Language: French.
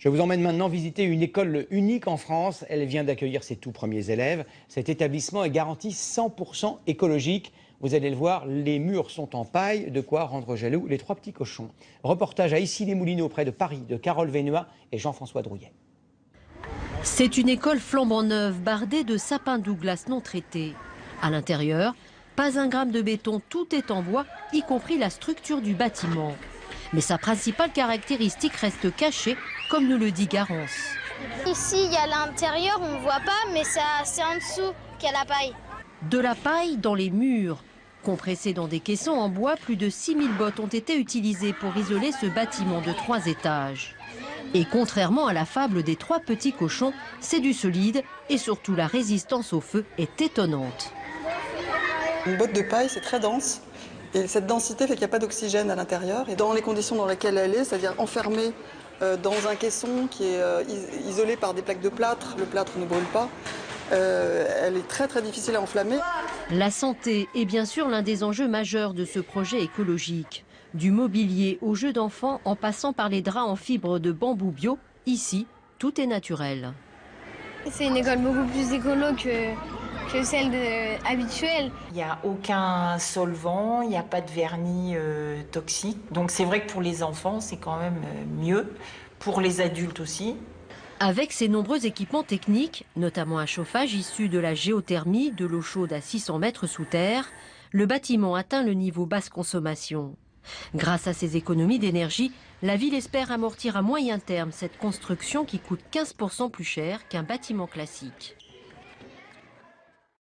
Je vous emmène maintenant visiter une école unique en France. Elle vient d'accueillir ses tout premiers élèves. Cet établissement est garanti 100% écologique. Vous allez le voir, les murs sont en paille, de quoi rendre jaloux les trois petits cochons. Reportage à Issy-les-Moulineaux, près de Paris, de Carole Vénois et Jean-François Drouillet. C'est une école flambant neuve, bardée de sapins Douglas non traités. À l'intérieur, pas un gramme de béton, tout est en bois, y compris la structure du bâtiment. Mais sa principale caractéristique reste cachée, comme nous le dit Garance. Ici, il y a l'intérieur, on ne voit pas, mais c'est en dessous qu'il y a la paille. De la paille dans les murs. Compressés dans des caissons en bois, plus de 6000 bottes ont été utilisées pour isoler ce bâtiment de 3 étages. Et contrairement à la fable des trois petits cochons, c'est du solide et surtout la résistance au feu est étonnante. Une botte de paille, c'est très dense. Et cette densité fait qu'il n'y a pas d'oxygène à l'intérieur. Et dans les conditions dans lesquelles elle est, c'est-à-dire enfermée dans un caisson qui est isolé par des plaques de plâtre, le plâtre ne brûle pas, elle est très très difficile à enflammer. La santé est bien sûr l'un des enjeux majeurs de ce projet écologique. Du mobilier aux jeux d'enfants en passant par les draps en fibre de bambou bio, ici, tout est naturel. C'est une école beaucoup plus écolo que celle habituelle. Il n'y a aucun solvant, il n'y a pas de vernis toxique. Donc c'est vrai que pour les enfants, c'est quand même mieux. Pour les adultes aussi. Avec ses nombreux équipements techniques, notamment un chauffage issu de la géothermie, de l'eau chaude à 600 mètres sous terre, le bâtiment atteint le niveau basse consommation. Grâce à ces économies d'énergie, la ville espère amortir à moyen terme cette construction qui coûte 15% plus cher qu'un bâtiment classique.